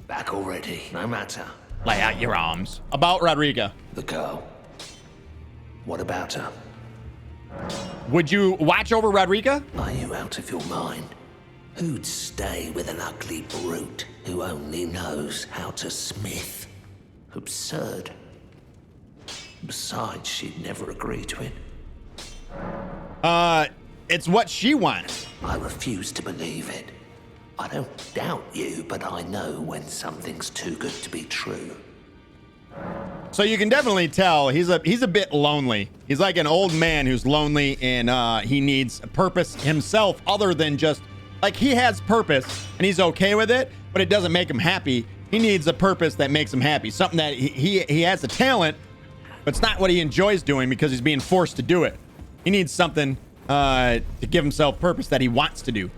Back already, no matter. Lay out your arms. About Rodrika. The girl. What about her? Would you watch over Rodrika? Are you out of your mind? Who'd stay with an ugly brute who only knows how to smith? Absurd. Besides, she'd never agree to it. It's what she wants. I refuse to believe it. I don't doubt you, but I know when something's too good to be true. So you can definitely tell he's a bit lonely. He's like an old man who's lonely, and he needs a purpose himself other than just like he has purpose and he's okay with it, but it doesn't make him happy. He needs a purpose that makes him happy. Something that he has a talent, but it's not what he enjoys doing because he's being forced to do it. He needs something to give himself purpose that he wants to do.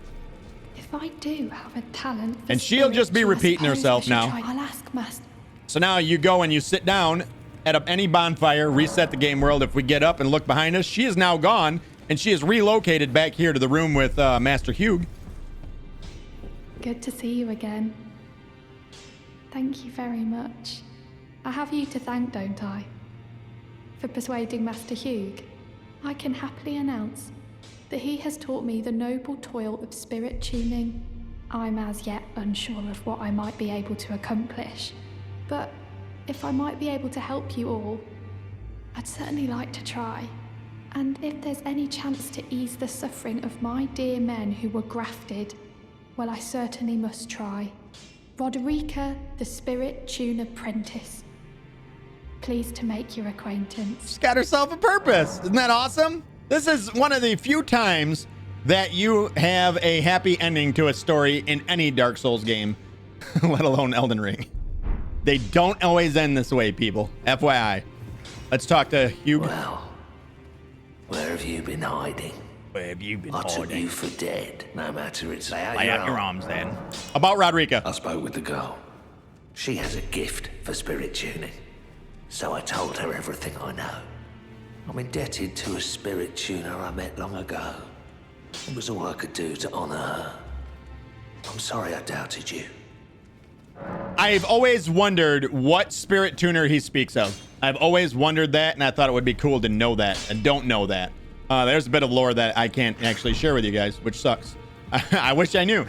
If I do have a talent, and she'll just be repeating herself now. I'll ask Master. So now you go and you sit down at any bonfire, reset the game world. If we get up and look behind us, she is now gone, and she is relocated back here to the room with Master Hugh. Good to see you again. Thank you very much. I have you to thank, don't I? For persuading Master Hugh. I can happily announce that he has taught me the noble toil of spirit tuning. I'm as yet unsure of what I might be able to accomplish, but if I might be able to help you all, I'd certainly like to try. And if there's any chance to ease the suffering of my dear men who were grafted, well, I certainly must try. Rodrika, the Spirit Tune Apprentice. Pleased to make your acquaintance. She's got herself a purpose. Isn't that awesome? This is one of the few times that you have a happy ending to a story in any Dark Souls game, let alone Elden Ring. They don't always end this way, people. FYI. Let's talk to Hugh. Well, where have you been hiding? Where have you been I took hiding? you for dead, no matter it's Lay out your arms then. About Rodrika. I spoke with the girl. She has a gift for spirit tuning. So I told her everything I know. I'm indebted to a spirit tuner I met long ago. It was all I could do to honor her. I'm sorry I doubted you. I've always wondered what spirit tuner he speaks of. I've always wondered that, and I thought it would be cool to know that. I don't know that. There's a bit of lore that I can't actually share with you guys, which sucks. I wish I knew.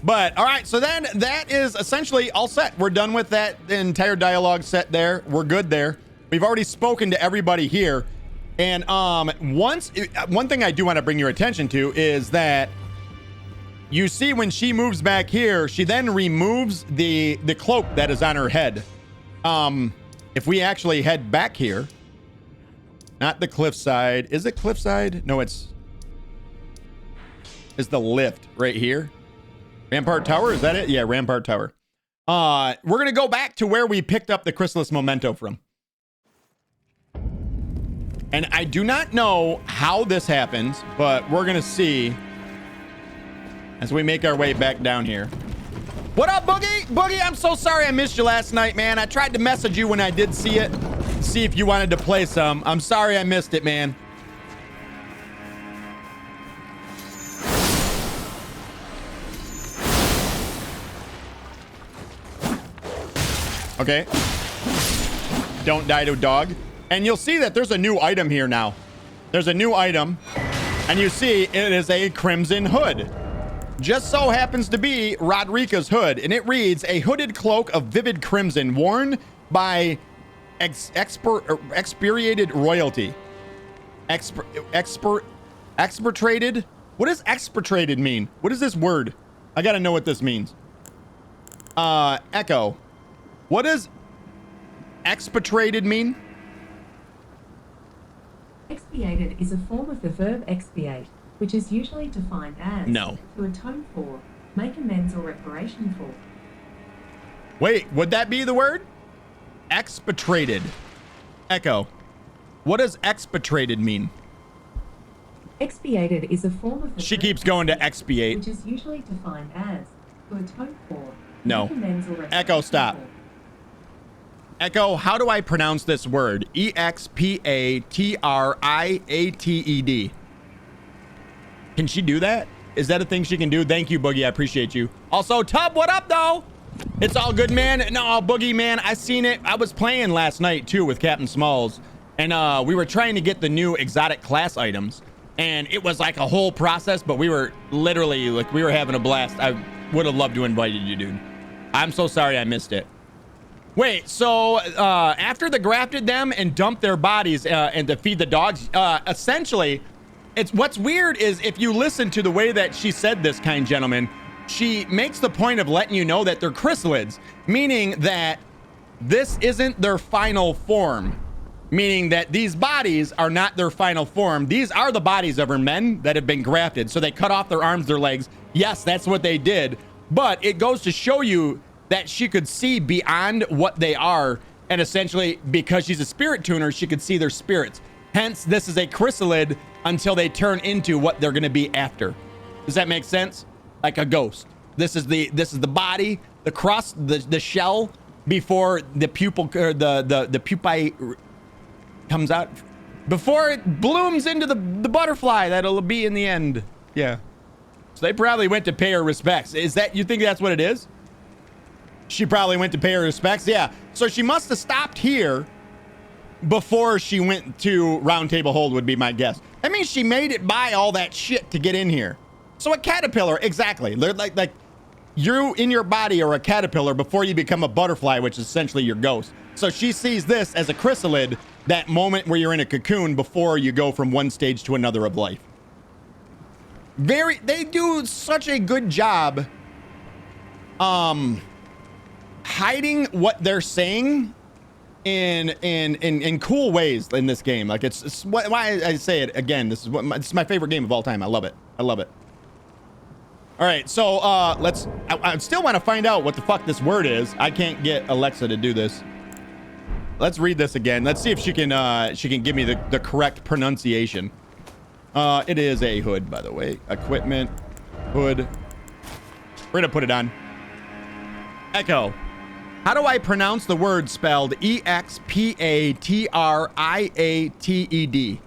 But, all right, so then that is essentially all set. We're done with that the entire dialogue set there. We're good there. We've already spoken to everybody here. And one thing I do want to bring your attention to is that you see when she moves back here, she then removes the cloak that is on her head. If we actually head back here, not the cliffside. Is it cliffside? No, it's the lift right here. Rampart Tower, is that it? Yeah, Rampart Tower. We're going to go back to where we picked up the Chrysalis Memento from. And I do not know how this happens, but we're going to see as we make our way back down here. What up, Boogie? Boogie, I'm so sorry I missed you last night, man. I tried to message you when I did see it, see if you wanted to play some. I'm sorry I missed it, man. Okay. Don't die to a dog. And you'll see that there's a new item here now. There's a new item. And you see it is a crimson hood. Just so happens to be Rodrika's hood. And it reads, a hooded cloak of vivid crimson worn by expurgated royalty. Expurgated? What does expurgated mean? What is this word? I gotta know what this means. Echo. What does expatriated mean? Expiated is a form of the verb expiate, which is usually defined as no. To atone for, make amends or reparation for. Wait, would that be the word? Expatriated. Echo. What does expatriated mean? Expiated is a form of the She verb keeps going to expiate. which is usually defined as to atone for, No. make amends or reparation Echo, stop. for. Echo, how do I pronounce this word? E-X-P-A-T-R-I-A-T-E-D. Can she do that? Is that a thing she can do? Thank you, Boogie. I appreciate you. Also, Tub, what up, though? It's all good, man. No, Boogie, man, I seen it. I was playing last night, too, with Captain Smalls. And we were trying to get the new exotic class items. And it was like a whole process, but we were literally, like, we were having a blast. I would have loved to invite you, dude. I'm so sorry I missed it. Wait, so after they grafted them and dumped their bodies and to feed the dogs, essentially, what's weird is if you listen to the way that she said this, kind gentleman, she makes the point of letting you know that they're chrysalids, meaning that this isn't their final form, meaning that these bodies are not their final form. These are the bodies of her men that have been grafted. So they cut off their arms, their legs. Yes, that's what they did. But it goes to show you that she could see beyond what they are. And essentially, because she's a spirit tuner, she could see their spirits. Hence, this is a chrysalid until they turn into what they're going to be after. Does that make sense? Like a ghost. This is the body, the crust, the shell before the pupil or the pupae comes out, before it blooms into the butterfly that'll be in the end. Yeah. So they probably went to pay her respects. Is that, you think that's what it is? She probably went to pay her respects. Yeah. So she must have stopped here before she went to Round Table Hold, would be my guess. That means she made it by all that shit to get in here. So a caterpillar, exactly. They're like you in your body are a caterpillar before you become a butterfly, which is essentially your ghost. So she sees this as a chrysalid, that moment where you're in a cocoon before you go from one stage to another of life. They do such a good job hiding what they're saying in cool ways in this game. Like it's why I say it again. This is my favorite game of all time. I love it. I love it. All right, so I still want to find out what the fuck this word is. I can't get Alexa to do this. Let's read this again. Let's see if she can give me the correct pronunciation. It is a hood, by the way. Equipment, hood. We're gonna put it on. Echo. How do I pronounce the word spelled E-X-P-A-T-R-I-A-T-E-D?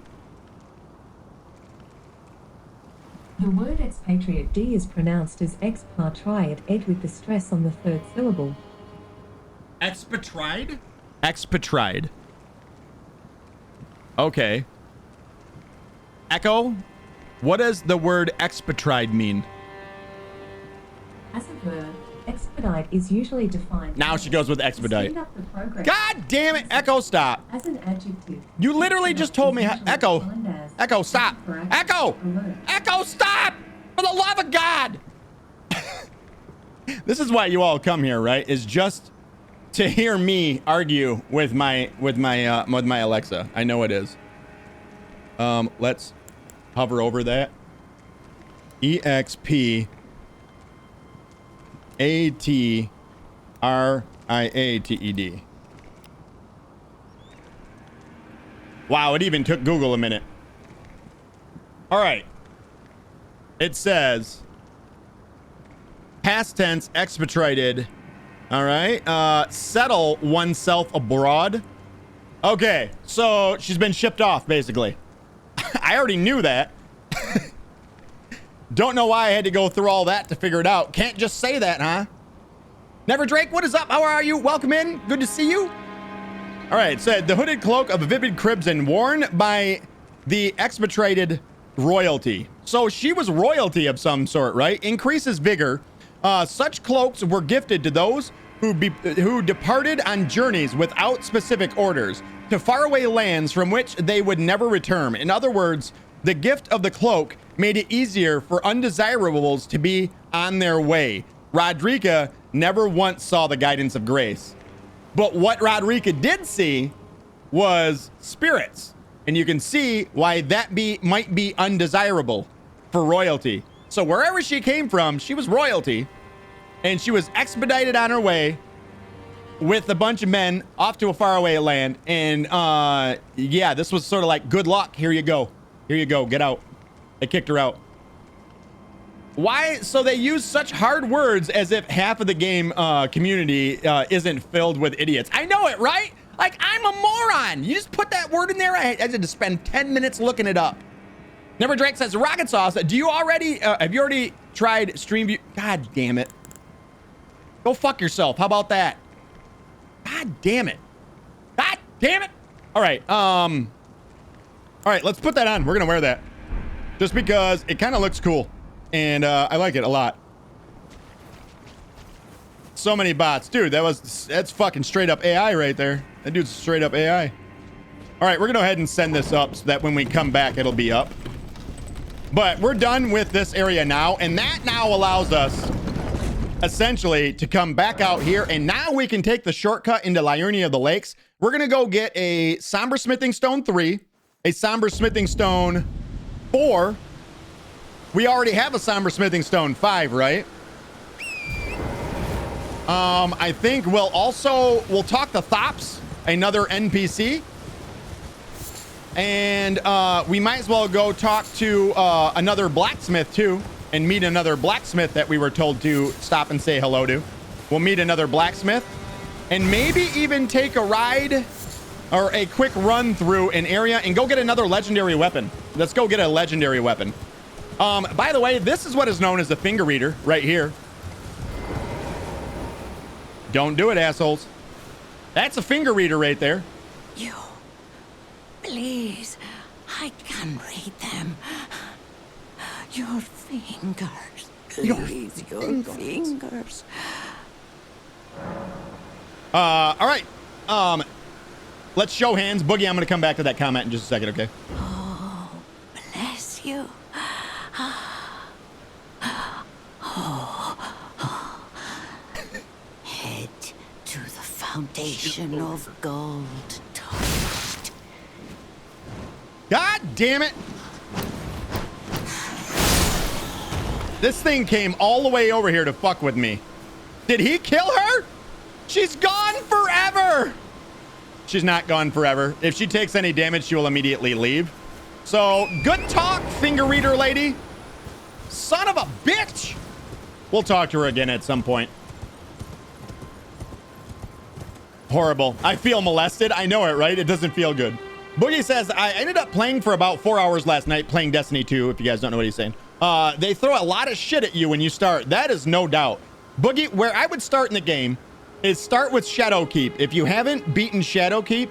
The word expatriate D is pronounced as expatriate ed with the stress on the third syllable. Expatried? Expatried. Okay. Echo, what does the word expatried mean? As a verb, expedite is usually defined. Now she goes with expedite. Speed up the progress. God damn it, Echo, stop. As an adjective. You literally just told me how. Echo. Echo, stop. Echo. Echo, stop. For the love of God. This is why you all come here, right? Is just to hear me argue with my Alexa. I know it is. Let's hover over that. E-X-P-A-T-R-I-A-T-E-D. Wow, it even took Google a minute. All right. It says past tense expatriated. All right. Settle oneself abroad. Okay, so she's been shipped off, basically. I already knew that. Don't know why I had to go through all that to figure it out. Can't just say that, huh? Never Drake, what is up? How are you? Welcome in. Good to see you. All right, it said the hooded cloak of vivid crimson worn by the expatriated royalty. So she was royalty of some sort, right? Increases vigor. Such cloaks were gifted to those who departed on journeys without specific orders to faraway lands from which they would never return. In other words, the gift of the cloak made it easier for undesirables to be on their way. Rodrika never once saw the guidance of grace. But what Rodrika did see was spirits. And you can see why that might be undesirable for royalty. So wherever she came from, she was royalty. And she was expedited on her way with a bunch of men off to a faraway land. And yeah, this was sort of like, good luck. Here you go. Here you go. Get out. They kicked her out. Why? So they use such hard words as if half of the game community isn't filled with idiots. I know it, right? Like, I'm a moron. You just put that word in there. I had to spend 10 minutes looking it up. Never Drake says, Rockitsauce, do you already, have you already tried Stream View? God damn it. Go fuck yourself. How about that? God damn it. God damn it. All right. All right, let's put that on. We're going to wear that just because it kind of looks cool. And I like it a lot. So many bots. Dude, that's fucking straight up AI right there. That dude's straight up AI. All right, we're going to go ahead and send this up so that when we come back, it'll be up. But we're done with this area now. And that now allows us essentially to come back out here. And now we can take the shortcut into Liurnia of the Lakes. We're going to go get a Somber Smithing Stone 3, a Somber Smithing Stone 4. We already have a Somber Smithing Stone 5, right? I think we'll talk to Thops, another NPC. And we might as well go talk to another blacksmith too, and meet another blacksmith that we were told to stop and say hello to. We'll meet another blacksmith and maybe even take a ride or a quick run through an area and go get another legendary weapon. Let's go get a legendary weapon. By the way, this is what is known as the finger reader right here. Don't do it, assholes. That's a finger reader right there. You, please, I can read them. Your fingers, please, your fingers. All right. Let's show hands. Boogie, I'm going to come back to that comment in just a second, okay? Oh, bless you. Head to the foundation of gold, Tarnished. God damn it. This thing came all the way over here to fuck with me. Did he kill her? She's gone forever. She's not gone forever. If she takes any damage, she will immediately leave. So, good talk, finger reader lady. Son of a bitch. We'll talk to her again at some point. Horrible. I feel molested. I know it, right? It doesn't feel good. Boogie says, I ended up playing for about 4 hours last night, playing Destiny 2, if you guys don't know what he's saying. They throw a lot of shit at you when you start. That is no doubt. Boogie, where I would start in the game is start with Shadowkeep. If you haven't beaten Shadowkeep,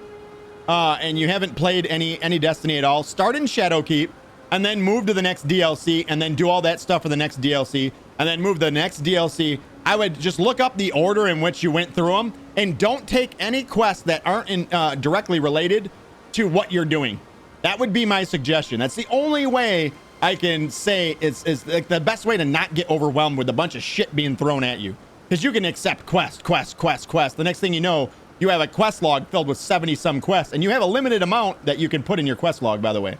and you haven't played any Destiny at all, start in Shadowkeep, and then move to the next DLC, and then do all that stuff for the next DLC, and then move to the next DLC. I would just look up the order in which you went through them, and don't take any quests that aren't directly related to what you're doing. That would be my suggestion. That's the only way I can say is like the best way to not get overwhelmed with a bunch of shit being thrown at you. Because you can accept quest. The next thing you know, you have a quest log filled with 70 some quests, and you have a limited amount that you can put in your quest log, by the way.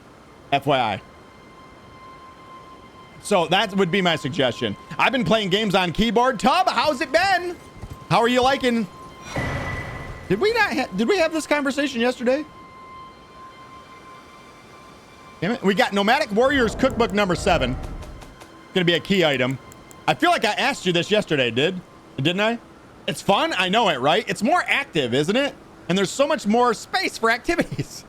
FYI. So that would be my suggestion. I've been playing games on keyboard. Tub, how's it been? How are you liking? Did we have this conversation yesterday? Damn it. We got Nomadic Warriors Cookbook number 7. Gonna be a key item. I feel like I asked you this yesterday, didn't I? It's fun. I know it, right? It's more active, isn't it? And there's so much more space for activities.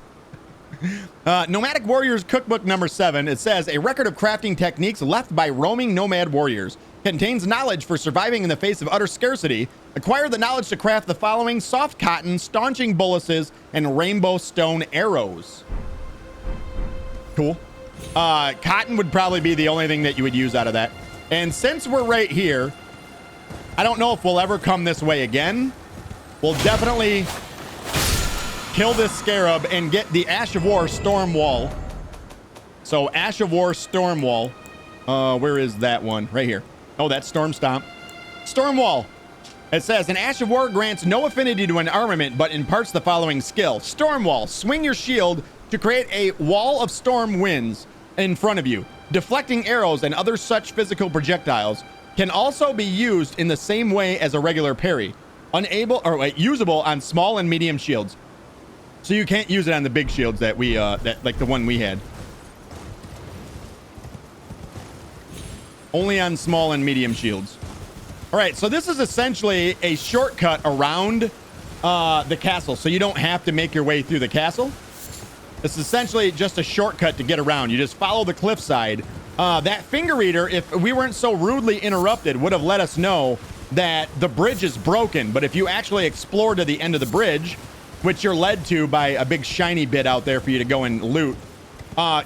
Nomadic Warriors Cookbook number 7. It says, a record of crafting techniques left by roaming nomad warriors. Contains knowledge for surviving in the face of utter scarcity. Acquire the knowledge to craft the following: soft cotton, staunching bullaces, and rainbow stone arrows. Cool. Cotton would probably be the only thing that you would use out of that. And since we're right here, I don't know if we'll ever come this way again. We'll definitely kill this scarab and get the Ash of War Storm Wall. So Ash of War Storm Wall. Where is that one? Right here. Oh, that's Storm Stomp. Storm Wall. It says, an Ash of War grants no affinity to an armament, but imparts the following skill. Storm Wall. Swing your shield to create a wall of storm winds in front of you. Deflecting arrows and other such physical projectiles can also be used in the same way as a regular parry. Usable on small and medium shields. So you can't use it on the big shields that we, like the one we had. Only on small and medium shields. All right, so this is essentially a shortcut around the castle, so you don't have to make your way through the castle. It's essentially just a shortcut to get around. You just follow the cliffside. That finger reader, if we weren't so rudely interrupted, would have let us know that the bridge is broken, but if you actually explore to the end of the bridge, which you're led to by a big shiny bit out there for you to go and loot,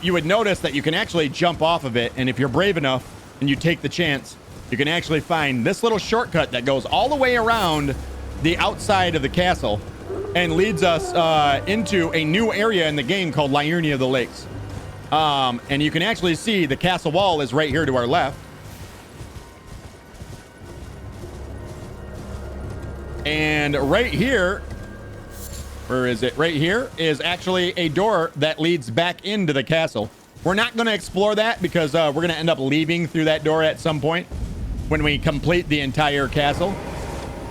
you would notice that you can actually jump off of it, and if you're brave enough and you take the chance, you can actually find this little shortcut that goes all the way around the outside of the castle and leads us into a new area in the game called Liurnia of the Lakes. And you can actually see the castle wall is right here to our left. And right here, where is it? Right here is actually a door that leads back into the castle. We're not going to explore that because we're going to end up leaving through that door at some point when we complete the entire castle.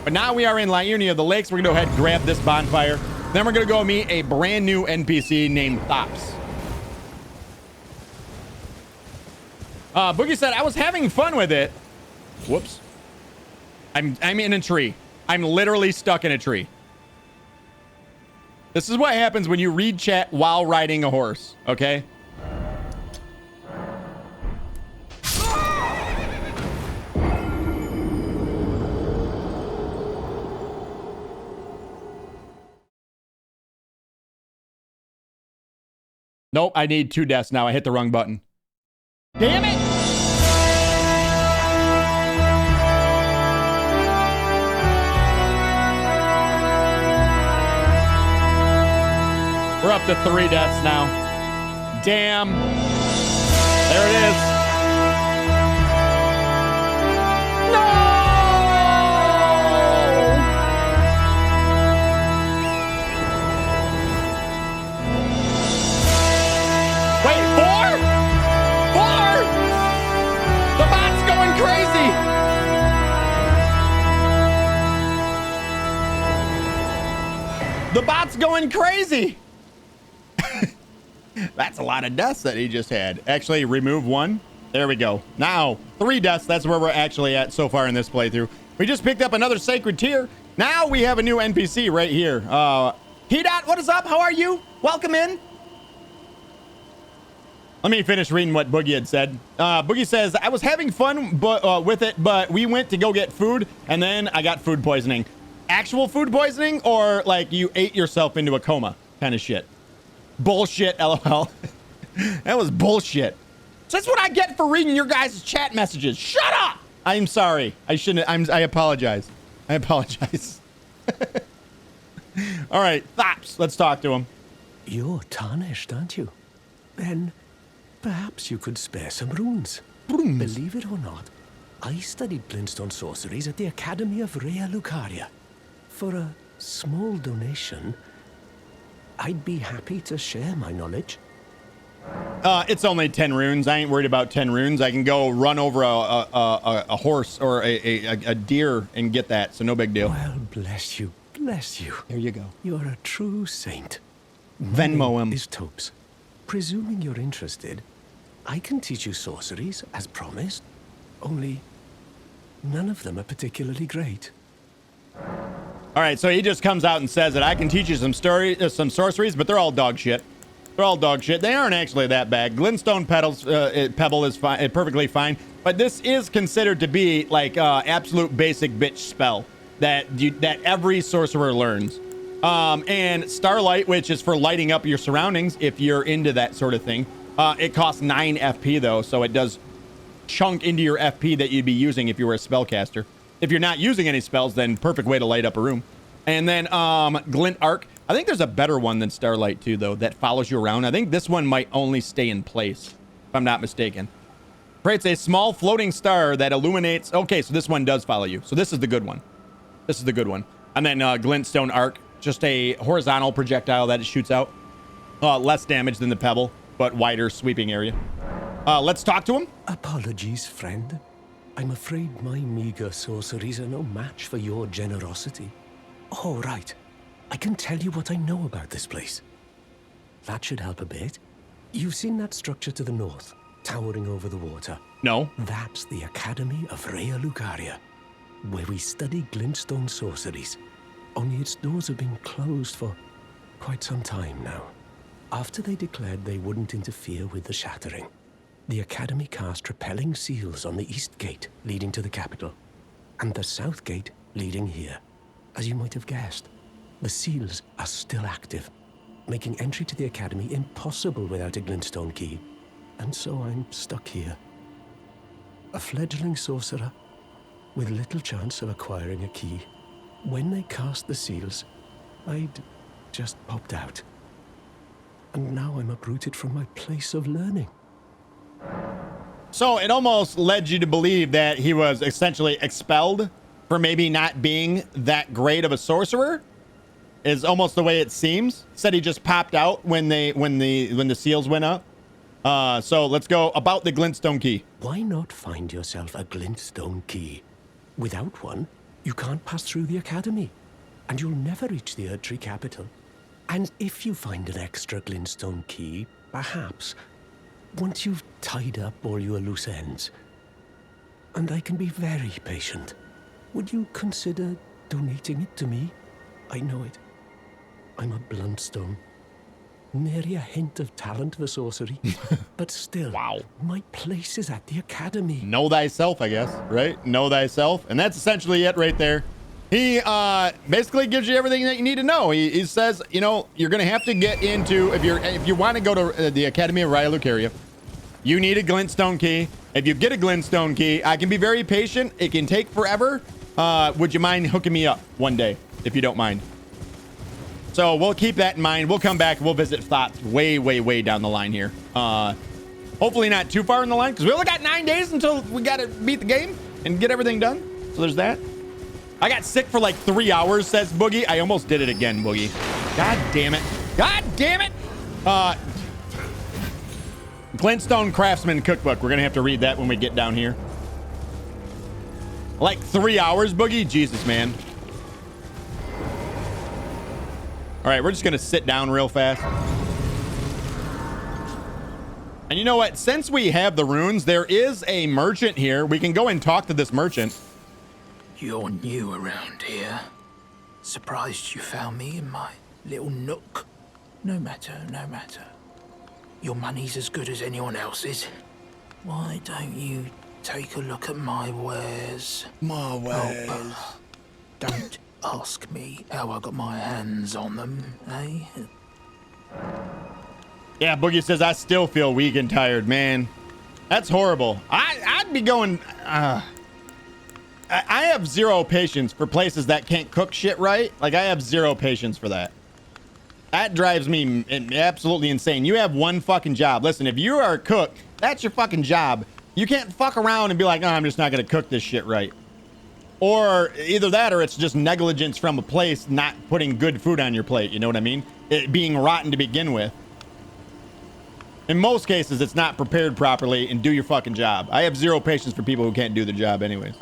But now we are in Liurnia of the Lakes. We're going to go ahead and grab this bonfire. Then we're going to go meet a brand new NPC named Thops. Boogie said, I was having fun with it. Whoops. I'm in a tree. I'm literally stuck in a tree. This is what happens when you read chat while riding a horse, okay? Nope, I need 2 deaths now. I hit the wrong button. Damn it! We're up to 3 deaths now. Damn. There it is. No! Wait, 4? 4? The bot's going crazy. The bot's going crazy. That's a lot of deaths that he just had. Actually, remove 1. There we go. Now, 3 deaths. That's where we're actually at so far in this playthrough. We just picked up another sacred tier. Now we have a new NPC right here. Hedot, what is up? How are you? Welcome in. Let me finish reading what Boogie had said. Boogie says, I was having fun with it, but we went to go get food, and then I got food poisoning. Actual food poisoning, or like you ate yourself into a coma kind of shit? Bullshit, LOL. That was bullshit. So that's what I get for reading your guys' chat messages. Shut up! I'm sorry. I shouldn't. I apologize. I apologize. All right, Thops. Let's talk to him. You're tarnished, aren't you? Then perhaps you could spare some runes. Believe it or not, I studied glintstone sorceries at the Academy of Rea Lucaria. For a small donation, I'd be happy to share my knowledge. It's only 10 runes. I ain't worried about 10 runes. I can go run over a horse or a deer and get that, so no big deal. Well, bless you, bless you. Here you go. You're a true saint. Venmo him. Is Topes. Presuming you're interested, I can teach you sorceries, as promised. Only, none of them are particularly great. All right, so he just comes out and says that I can teach you some sorceries, but they're all dog shit. They're all dog shit. They aren't actually that bad. Glintstone Pebble is fine, perfectly fine, but this is considered to be like absolute basic bitch spell that every sorcerer learns. And Starlight, which is for lighting up your surroundings, if you're into that sort of thing. It costs 9 FP though, so it does chunk into your FP that you'd be using if you were a spellcaster. If you're not using any spells, then perfect way to light up a room. And then Glint Arc. I think there's a better one than Starlight too, though, that follows you around. I think this one might only stay in place, if I'm not mistaken. Creates a small floating star that illuminates. Okay, so this one does follow you. So this is the good one. This is the good one. And then Glintstone Arc, just a horizontal projectile that it shoots out. Less damage than the Pebble, but wider sweeping area. Let's talk to him. Apologies, friend. I'm afraid my meager sorceries are no match for your generosity. All right. I can tell you what I know about this place. That should help a bit. You've seen that structure to the north, towering over the water. No. That's the Academy of Rea Lucaria, where we study glintstone sorceries. Only its doors have been closed for quite some time now. After they declared they wouldn't interfere with the Shattering, the Academy cast repelling seals on the east gate leading to the capital. And the south gate leading here. As you might have guessed, the seals are still active, making entry to the academy impossible without a glintstone key. And so I'm stuck here. A fledgling sorcerer with little chance of acquiring a key. When they cast the seals, I'd just popped out. And now I'm uprooted from my place of learning. So it almost led you to believe that he was essentially expelled for maybe not being that great of a sorcerer, is almost the way it seems. Said he just popped out when the seals went up. So let's go about the glintstone key. Why not find yourself a glintstone key? Without one, you can't pass through the academy, and you'll never reach the Erdtree capital. And if you find an extra glintstone key, perhaps, once you've tied up all your loose ends, and I can be very patient, would you consider donating it to me? I know it. I'm a bluntstone. Nary a hint of talent for sorcery. But still, wow, my place is at the academy. Know thyself, I guess, right? Know thyself. And that's essentially it right there. He basically gives you everything that you need to know. He says, you know, you're going to have to get into, if you want to go to the Academy of Raya Lucaria, you need a glintstone key. If you get a glintstone key, I can be very patient. It can take forever. Would you mind hooking me up one day, if you don't mind? So we'll keep that in mind. We'll come back. We'll visit thoughts way, way, way down the line here. Hopefully not too far in the line, because we only got 9 days until we got to beat the game and get everything done. So there's that. I got sick for like 3 hours, says Boogie. I almost did it again, Boogie. God damn it. God damn it. Glintstone Craftsman Cookbook. We're going to have to read that when we get down here. Like 3 hours, Boogie? Jesus, man. All right, we're just going to sit down real fast. And you know what? Since we have the runes, there is a merchant here. We can go and talk to this merchant. You're new around here. Surprised you found me in my little nook. No matter, no matter. Your money's as good as anyone else's. Why don't you take a look at my wares? My wares. Oh, don't ask me how I got my hands on them, eh? Yeah, Boogie says, I still feel weak and tired, man. That's horrible. I'd be going... I have zero patience for places that can't cook shit right. Like, I have zero patience for that. That drives me absolutely insane. You have one fucking job. Listen, if you are a cook, that's your fucking job. You can't fuck around and be like, oh, I'm just not going to cook this shit right. Or either that or it's just negligence from a place not putting good food on your plate. You know what I mean? It being rotten to begin with. In most cases, it's not prepared properly, and do your fucking job. I have zero patience for people who can't do the job anyways.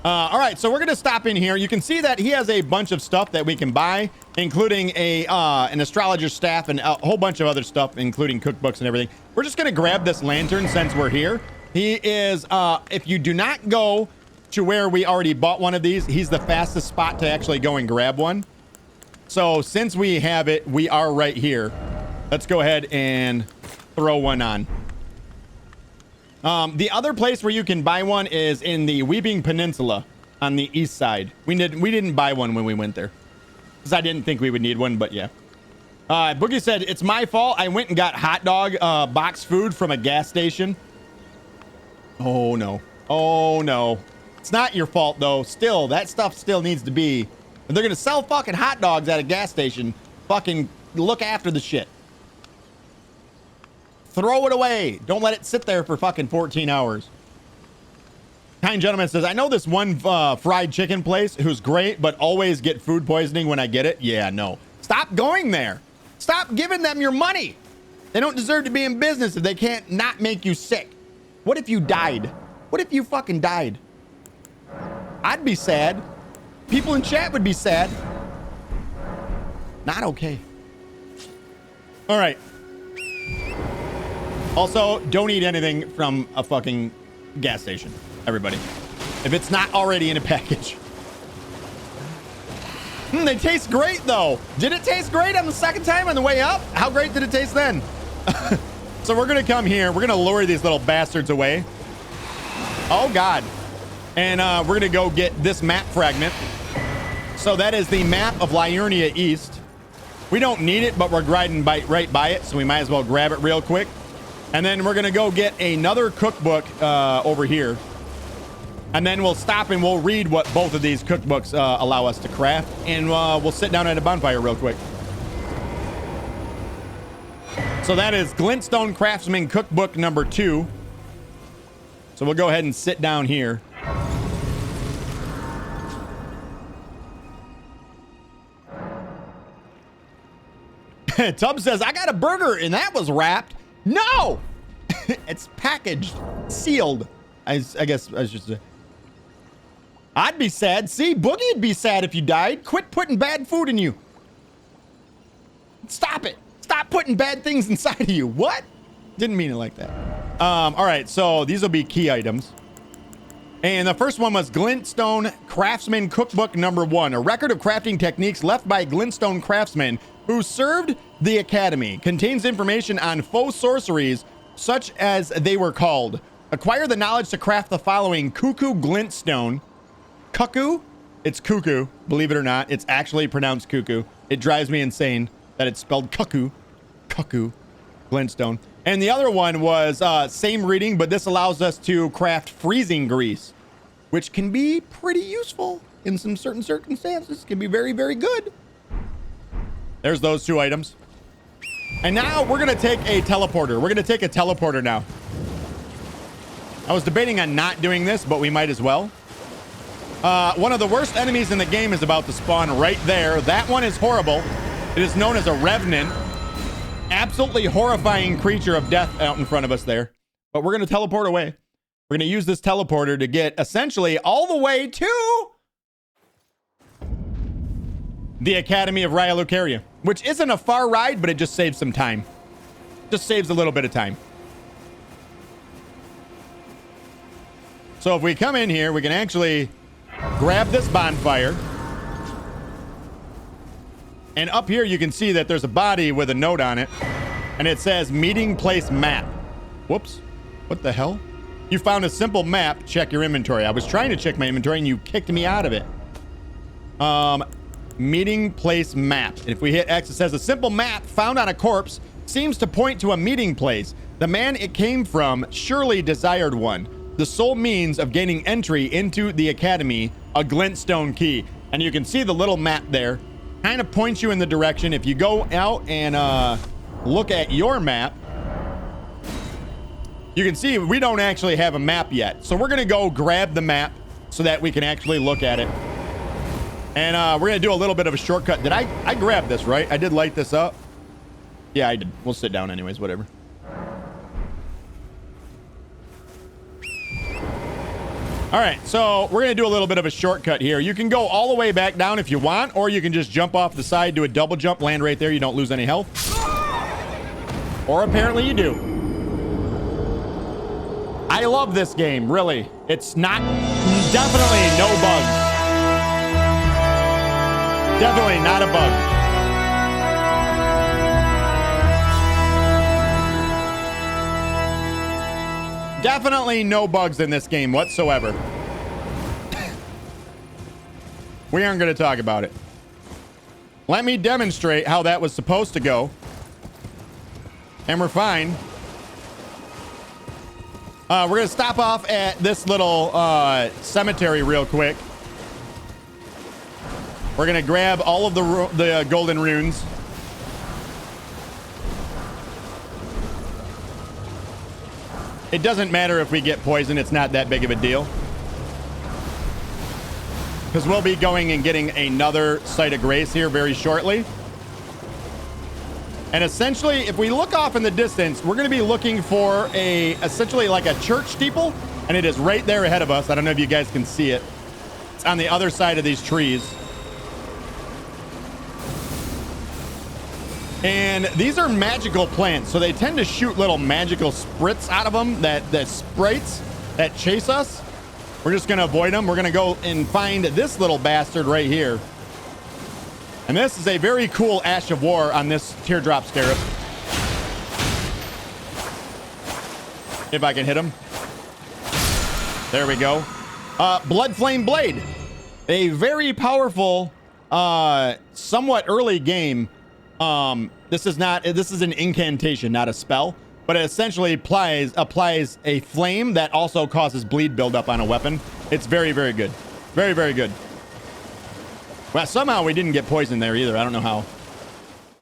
All right, so we're going to stop in here. You can see that he has a bunch of stuff that we can buy, including an astrologer's staff and a whole bunch of other stuff, including cookbooks and everything. We're just going to grab this lantern since we're here. He is, if you do not go to where we already bought one of these, he's the fastest spot to actually go and grab one. So since we have it, we are right here. Let's go ahead and throw one on. The other place where you can buy one is in the Weeping Peninsula on the east side. We didn't buy one when we went there because I didn't think we would need one, but yeah. Boogie said, it's my fault. I went and got hot dog box food from a gas station. Oh, no. Oh, no. It's not your fault, though. Still, that stuff still needs to be. If they're going to sell fucking hot dogs at a gas station, fucking look after the shit. Throw it away. Don't let it sit there for fucking 14 hours. Kind gentleman says, I know this one fried chicken place who's great, but always get food poisoning when I get it. Yeah, no. Stop going there. Stop giving them your money. They don't deserve to be in business if they can't not make you sick. What if you died? What if you fucking died? I'd be sad. People in chat would be sad. Not okay. All right. Also, don't eat anything from a fucking gas station, everybody. If it's not already in a package. They taste great, though. Did it taste great on the second time on the way up? How great did it taste then? So we're going to come here. We're going to lure these little bastards away. Oh, God. And we're gonna go get this map fragment. So that is the map of Liurnia East. We don't need it, but we're riding right by it, so we might as well grab it real quick. And then we're gonna go get another cookbook over here. And then we'll stop and we'll read what both of these cookbooks allow us to craft. And we'll sit down at a bonfire real quick. So that is Glintstone Craftsman Cookbook number 2. So we'll go ahead and sit down here. Tub says, I got a burger and that was wrapped. No! It's packaged, sealed. I guess I should say. I'd be sad. See, Boogie'd be sad if you died. Quit putting bad food in you. Stop it. Stop putting bad things inside of you. What? Didn't mean it like that. All right, so these will be key items. And the first one was Glintstone Craftsman Cookbook number 1, a record of crafting techniques left by Glintstone craftsmen who served the Academy. Contains information on faux sorceries, such as they were called. Acquire the knowledge to craft the following Cuckoo Glintstone. Cuckoo? It's cuckoo, believe it or not. It's actually pronounced cuckoo. It drives me insane that it's spelled cuckoo. Cuckoo Glintstone. And the other one was same reading, but this allows us to craft freezing grease, which can be pretty useful in some certain circumstances. Can be very, very good. There's those 2 items. And now we're going to take a teleporter. We're going to take a teleporter now. I was debating on not doing this, but we might as well. One of the worst enemies in the game is about to spawn right there. That one is horrible. It is known as a revenant. Absolutely horrifying creature of death out in front of us there. But we're going to teleport away. We're going to use this teleporter to get essentially all the way to the Academy of Raya Lucaria, which isn't a far ride, but it just saves some time. Just saves a little bit of time. So if we come in here, we can actually grab this bonfire. And up here, you can see that there's a body with a note on it. And it says meeting place map. Whoops. What the hell? You found a simple map. Check your inventory. I was trying to check my inventory and you kicked me out of it. Meeting place map. And if we hit X, it says a simple map found on a corpse seems to point to a meeting place. The man it came from surely desired one. The sole means of gaining entry into the academy, a glintstone key. And you can see the little map there. Kind of points you in the direction. If you go out and look at your map, you can see we don't actually have a map yet. So we're going to go grab the map so that we can actually look at it. And we're going to do a little bit of a shortcut. Did I grabbed this, right? I did light this up. Yeah, I did. We'll sit down anyways, whatever. All right, so we're going to do a little bit of a shortcut here. You can go all the way back down if you want, or you can just jump off the side, do a double jump, land right there. You don't lose any health. Or apparently you do. I love this game, really. It's not, definitely no bugs. Definitely not a bug. Definitely no bugs in this game whatsoever. We aren't going to talk about it. Let me demonstrate how that was supposed to go. And we're fine. We're going to stop off at this little cemetery real quick. We're going to grab all of the golden runes. It doesn't matter if we get poisoned. It's not that big of a deal. Because we'll be going and getting another site of grace here very shortly. And essentially, if we look off in the distance, we're going to be looking for essentially like a church steeple. And it is right there ahead of us. I don't know if you guys can see it. It's on the other side of these trees. And these are magical plants, so they tend to shoot little magical spritz out of them, that sprites that chase us. We're just going to avoid them. We're going to go and find this little bastard right here. And this is a very cool Ash of War on this teardrop scarab. If I can hit him. There we go. Blood Flame Blade. A very powerful, somewhat early game. This is an incantation, not a spell, but it essentially applies a flame that also causes bleed buildup on a weapon. It's very, very good. Very, very good. Well, somehow we didn't get poisoned there either. I don't know how.